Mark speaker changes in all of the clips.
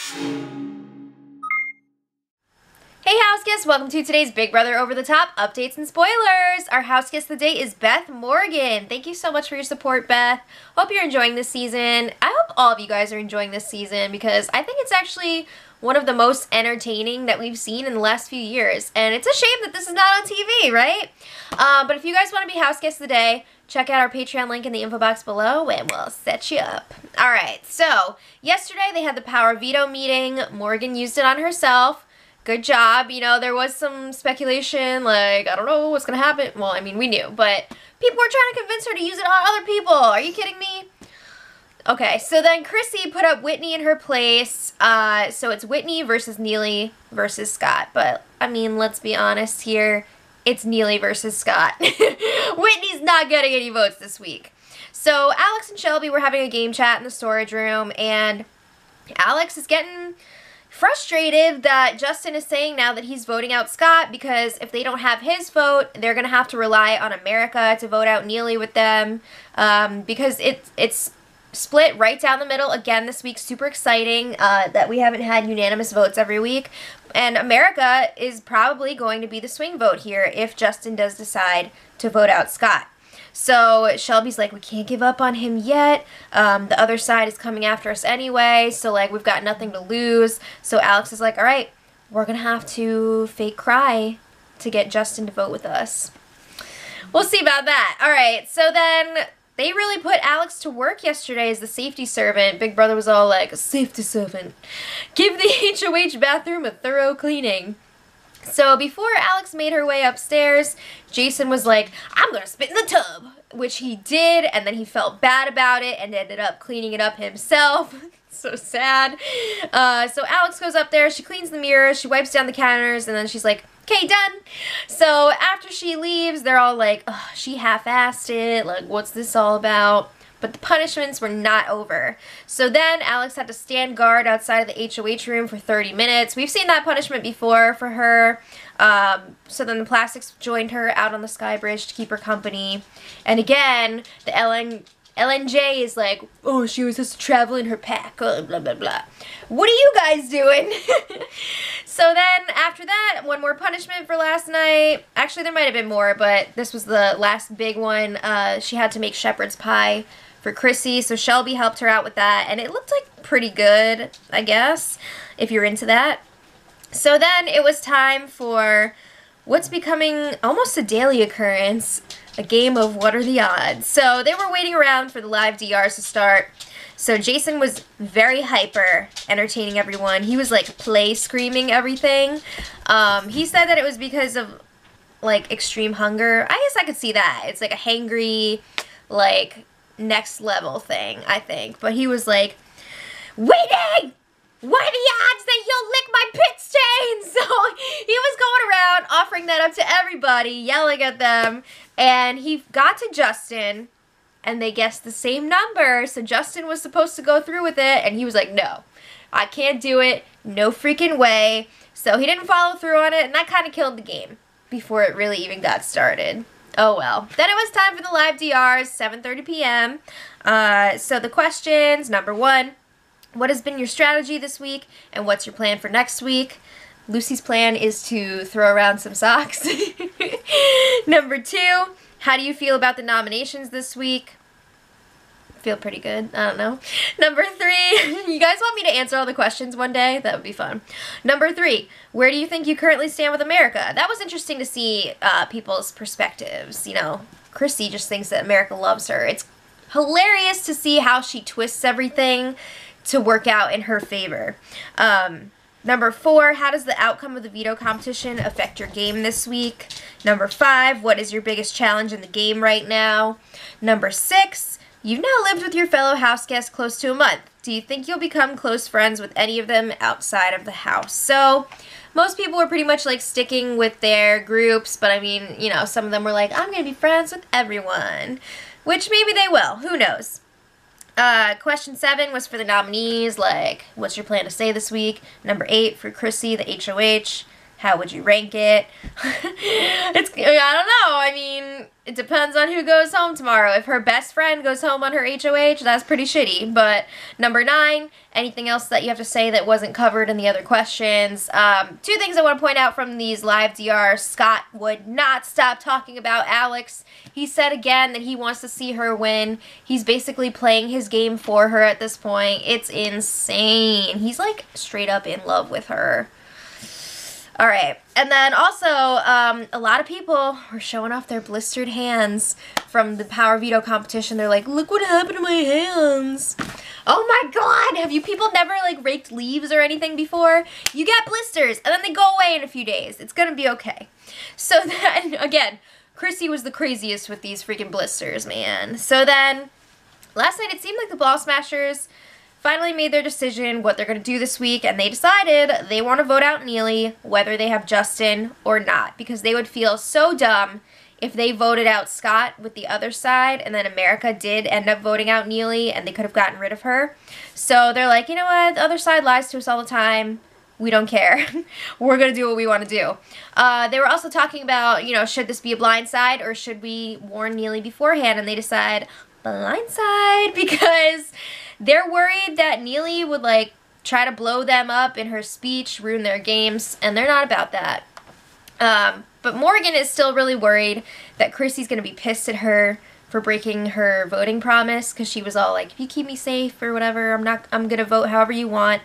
Speaker 1: Hey house guests, welcome to today's Big Brother Over the Top updates and spoilers. Our house guest of the day is Beth Morgan. Thank you so much for your support, Beth. Hope you're enjoying this season. I hope all of you guys are enjoying this season because I think it's actually one of the most entertaining that we've seen in the last few years. And it's a shame that this is not on TV, right? But if you guys want to be house guests of the day, check out our Patreon link in the info box below and we'll set you up. Alright, so yesterday they had the Power Veto meeting. Morgan used it on herself. Good job. You know, there was some speculation, like, I don't know what's going to happen. Well, I mean, we knew, but people were trying to convince her to use it on other people. Are you kidding me? Okay, so then Chrissy put up Whitney in her place. So it's Whitney versus Neely versus Scott. But, I mean, let's be honest here. It's Neely versus Scott. Whitney's not getting any votes this week. So Alex and Shelby were having a game chat in the storage room, and Alex is getting frustrated that Justin is saying now that he's voting out Scott because if they don't have his vote, they're going to have to rely on America to vote out Neely with them because it's split right down the middle again this week. Super exciting that we haven't had unanimous votes every week. And America is probably going to be the swing vote here if Justin does decide to vote out Scott. So Shelby's like, we can't give up on him yet. The other side is coming after us anyway. So, like, we've got nothing to lose. So Alex is like, all right, we're going to have to fake cry to get Justin to vote with us. We'll see about that. All right, so then they really put Alex to work yesterday as the safety servant. Big Brother was all like, safety servant. Give the HOH bathroom a thorough cleaning. So before Alex made her way upstairs, Jason was like, I'm going to spit in the tub, which he did, and then he felt bad about it and ended up cleaning it up himself. So sad. So Alex goes up there, she cleans the mirrors, she wipes down the counters, and then she's like, okay, done. So after she leaves, they're all like, oh, she half-assed it, like, what's this all about? But the punishments were not over. So then Alex had to stand guard outside of the HOH room for 30 minutes. We've seen that punishment before for her. So then the Plastics joined her out on the Sky Bridge to keep her company. And again, the LNJ is like, oh, she was just traveling her pack, blah, blah, blah. What are you guys doing? So then after that, one more punishment for last night. Actually, there might have been more, but this was the last big one. She had to make shepherd's pie for Chrissy, so Shelby helped her out with that, and it looked like pretty good, I guess, if you're into that. So then it was time for what's becoming almost a daily occurrence, a game of What Are the Odds? So they were waiting around for the live DRs to start. So Jason was very hyper, entertaining everyone. He was like play screaming everything. He said that it was because of like extreme hunger. I guess I could see that. It's like a hangry, like next level thing, I think. But he was like, waiting! What are the odds that you'll lick my pit stains? So he was going around offering that up to everybody, yelling at them. And he got to Justin, and they guessed the same number. So Justin was supposed to go through with it, and he was like, no, I can't do it. No freaking way. So he didn't follow through on it, and that kind of killed the game before it really even got started. Oh well. Then it was time for the live DRs, 7:30 p.m. So the questions, number 1, what has been your strategy this week, and what's your plan for next week? Lucy's plan is to throw around some socks. Number 2, how do you feel about the nominations this week? Feel pretty good. I don't know. Number 3, you guys want me to answer all the questions one day? That would be fun. Number 3, where do you think you currently stand with America? That was interesting to see people's perspectives. You know, Chrissy just thinks that America loves her. It's hilarious to see how she twists everything to work out in her favor. Number 4, how does the outcome of the veto competition affect your game this week? Number 5, what is your biggest challenge in the game right now? Number 6, you've now lived with your fellow house guests close to a month. Do you think you'll become close friends with any of them outside of the house? So most people were pretty much like sticking with their groups, but I mean, you know, some of them were like, I'm going to be friends with everyone, which maybe they will. Who knows? Question 7 was for the nominees, like, what's your plan to say this week? Number 8 for Chrissy, the HOH, how would you rank it? I don't know, I mean, it depends on who goes home tomorrow. If her best friend goes home on her HOH, that's pretty shitty. But number 9, anything else that you have to say that wasn't covered in the other questions? 2 things I want to point out from these live DRs. Scott would not stop talking about Alex. He said again that he wants to see her win. He's basically playing his game for her at this point. It's insane. He's like straight up in love with her. All right, and then also, a lot of people were showing off their blistered hands from the Power Veto competition. They're like, look what happened to my hands. Oh my God, have you people never like raked leaves or anything before? You get blisters, and then they go away in a few days. It's gonna be okay. So then, again, Chrissy was the craziest with these freaking blisters, man. So then, last night it seemed like the Ball Smashers finally made their decision what they're going to do this week, and they decided they want to vote out Neely whether they have Justin or not, because they would feel so dumb if they voted out Scott with the other side and then America did end up voting out Neely and they could have gotten rid of her. So they're like, you know what, the other side lies to us all the time. We don't care. We're going to do what we want to do. They were also talking about, you know, should this be a blind side or should we warn Neely beforehand? And they decide blind side because they're worried that Neely would, like, try to blow them up in her speech, ruin their games, and they're not about that. But Morgan is still really worried that Chrissy's going to be pissed at her for breaking her voting promise, because she was all like, if you keep me safe or whatever, I'm going to vote however you want.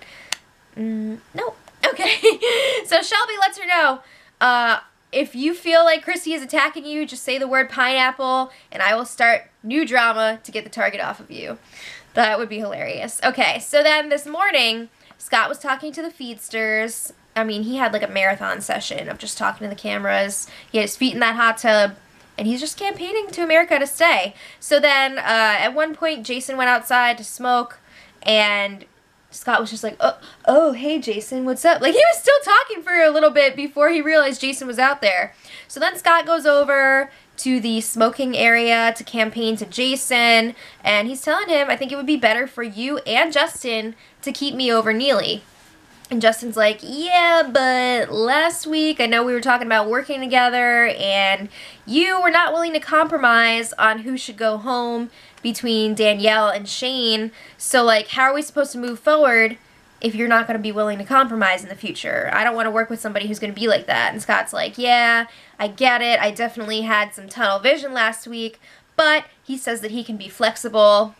Speaker 1: No. Okay. So Shelby lets her know, if you feel like Chrissy is attacking you, just say the word pineapple, and I will start new drama to get the target off of you. That would be hilarious. Okay, so then this morning, Scott was talking to the feedsters. I mean, he had like a marathon session of just talking to the cameras. He had his feet in that hot tub, and he's just campaigning to America to stay. So then, at one point, Jason went outside to smoke, and Scott was just like, oh, hey, Jason, what's up? Like, he was still talking for a little bit before he realized Jason was out there. So then Scott goes over to the smoking area to campaign to Jason, and he's telling him, I think it would be better for you and Justin to keep me over Neely. And Justin's like, yeah, but last week I know we were talking about working together, and you were not willing to compromise on who should go home between Danielle and Shane, so like, how are we supposed to move forward if you're not going to be willing to compromise in the future? I don't want to work with somebody who's going to be like that. And Scott's like, yeah, I get it. I definitely had some tunnel vision last week, but he says that he can be flexible.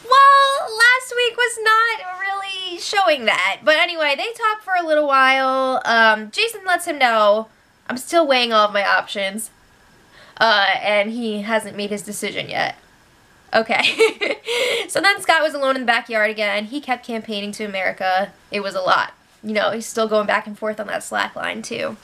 Speaker 1: Well, last week was not really showing that. But anyway, they talk for a little while. Jason lets him know, I'm still weighing all of my options, and he hasn't made his decision yet. Okay. So then Scott was alone in the backyard again. He kept campaigning to America. It was a lot. You know, he's still going back and forth on that Slack line too.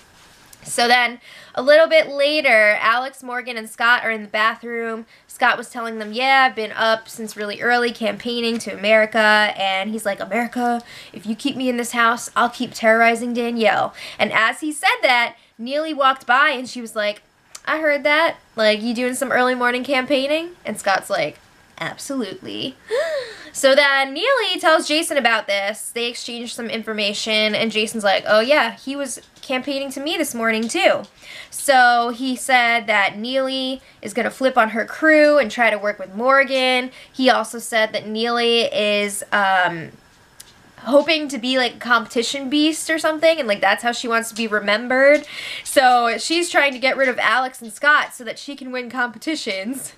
Speaker 1: So then a little bit later, Alex, Morgan, and Scott are in the bathroom. Scott was telling them, yeah, I've been up since really early campaigning to America. And he's like, America, if you keep me in this house, I'll keep terrorizing Danielle. And as he said that, Neely walked by and she was like, I heard that. Like, you doing some early morning campaigning? And Scott's like, absolutely. So then Neely tells Jason about this. They exchange some information, and Jason's like, oh yeah, he was campaigning to me this morning too. So he said that Neely is going to flip on her crew and try to work with Morgan. He also said that Neely is hoping to be like a competition beast or something, and like that's how she wants to be remembered. So she's trying to get rid of Alex and Scott so that she can win competitions.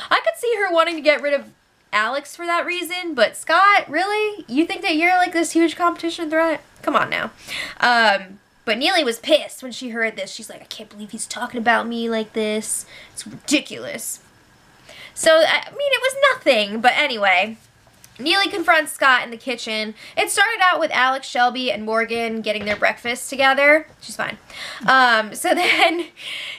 Speaker 1: I could see her wanting to get rid of Alex for that reason, but Scott, really? You think that you're like this huge competition threat? Come on now. But Neely was pissed when she heard this. She's like, I can't believe he's talking about me like this. It's ridiculous. So, I mean, it was nothing, but anyway, Neely confronts Scott in the kitchen. It started out with Alex, Shelby, and Morgan getting their breakfast together. She's fine. So then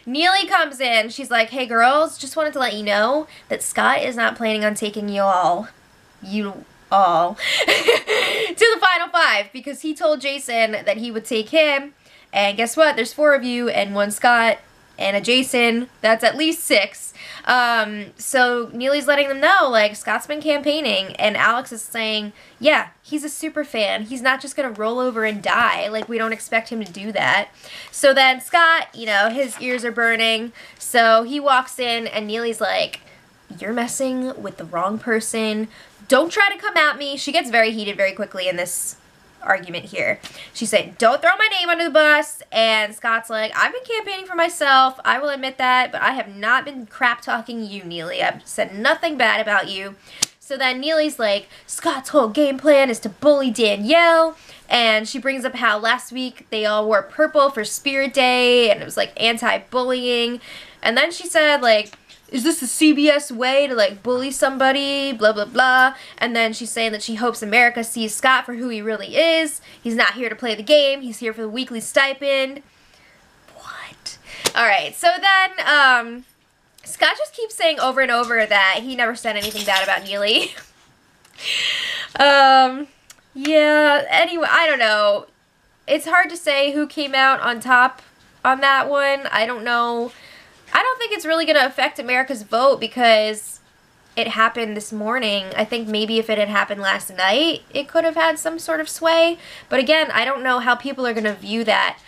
Speaker 1: Neely comes in. She's like, hey girls, just wanted to let you know that Scott is not planning on taking you all to the final 5, because he told Jason that he would take him, and guess what? There's 4 of you and 1 Scott, and a Jason. That's at least 6. So Neely's letting them know, like, Scott's been campaigning, and Alex is saying, yeah, he's a super fan. He's not just gonna roll over and die. Like, we don't expect him to do that. So then Scott, you know, his ears are burning, so he walks in, and Neely's like, you're messing with the wrong person. Don't try to come at me. She gets very heated very quickly in this argument here. She said, don't throw my name under the bus, and Scott's like, I've been campaigning for myself, I will admit that, but I have not been crap talking you, Neely. I've said nothing bad about you. So then Neely's like, Scott's whole game plan is to bully Danielle, and she brings up how last week they all wore purple for Spirit Day, and it was like anti-bullying, and then she said, like, is this the CBS way to, like, bully somebody, blah, blah, blah. And then she's saying that she hopes America sees Scott for who he really is. He's not here to play the game. He's here for the weekly stipend. What? All right, so then Scott just keeps saying over and over that he never said anything bad about Neely. Yeah, anyway, I don't know. It's hard to say who came out on top on that one. I don't know. I don't think it's really going to affect America's vote because it happened this morning. I think maybe if it had happened last night, it could have had some sort of sway. But again, I don't know how people are going to view that.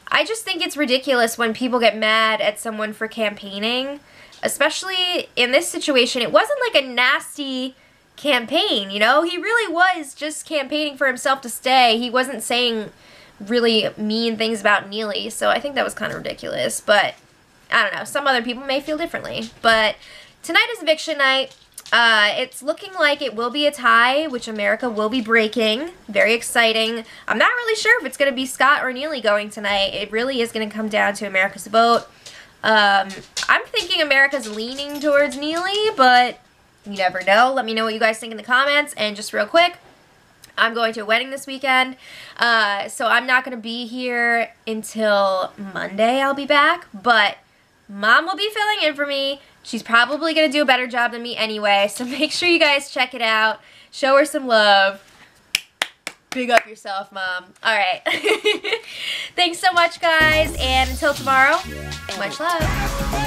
Speaker 1: I just think it's ridiculous when people get mad at someone for campaigning, especially in this situation. It wasn't like a nasty campaign, you know? He really was just campaigning for himself to stay. He wasn't saying really mean things about Neely, so I think that was kind of ridiculous. But I don't know, some other people may feel differently. But tonight is eviction night. It's looking like it will be a tie, which America will be breaking. Very exciting. I'm not really sure if it's going to be Scott or Neely going tonight. It really is going to come down to America's vote. I'm thinking America's leaning towards Neely, but you never know. Let me know what you guys think in the comments. And just real quick, I'm going to a wedding this weekend, so I'm not going to be here until Monday. I'll be back, but Mom will be filling in for me. She's probably going to do a better job than me anyway, so make sure you guys check it out. Show her some love. Big up yourself, Mom. All right. Thanks so much, guys, and until tomorrow, much love.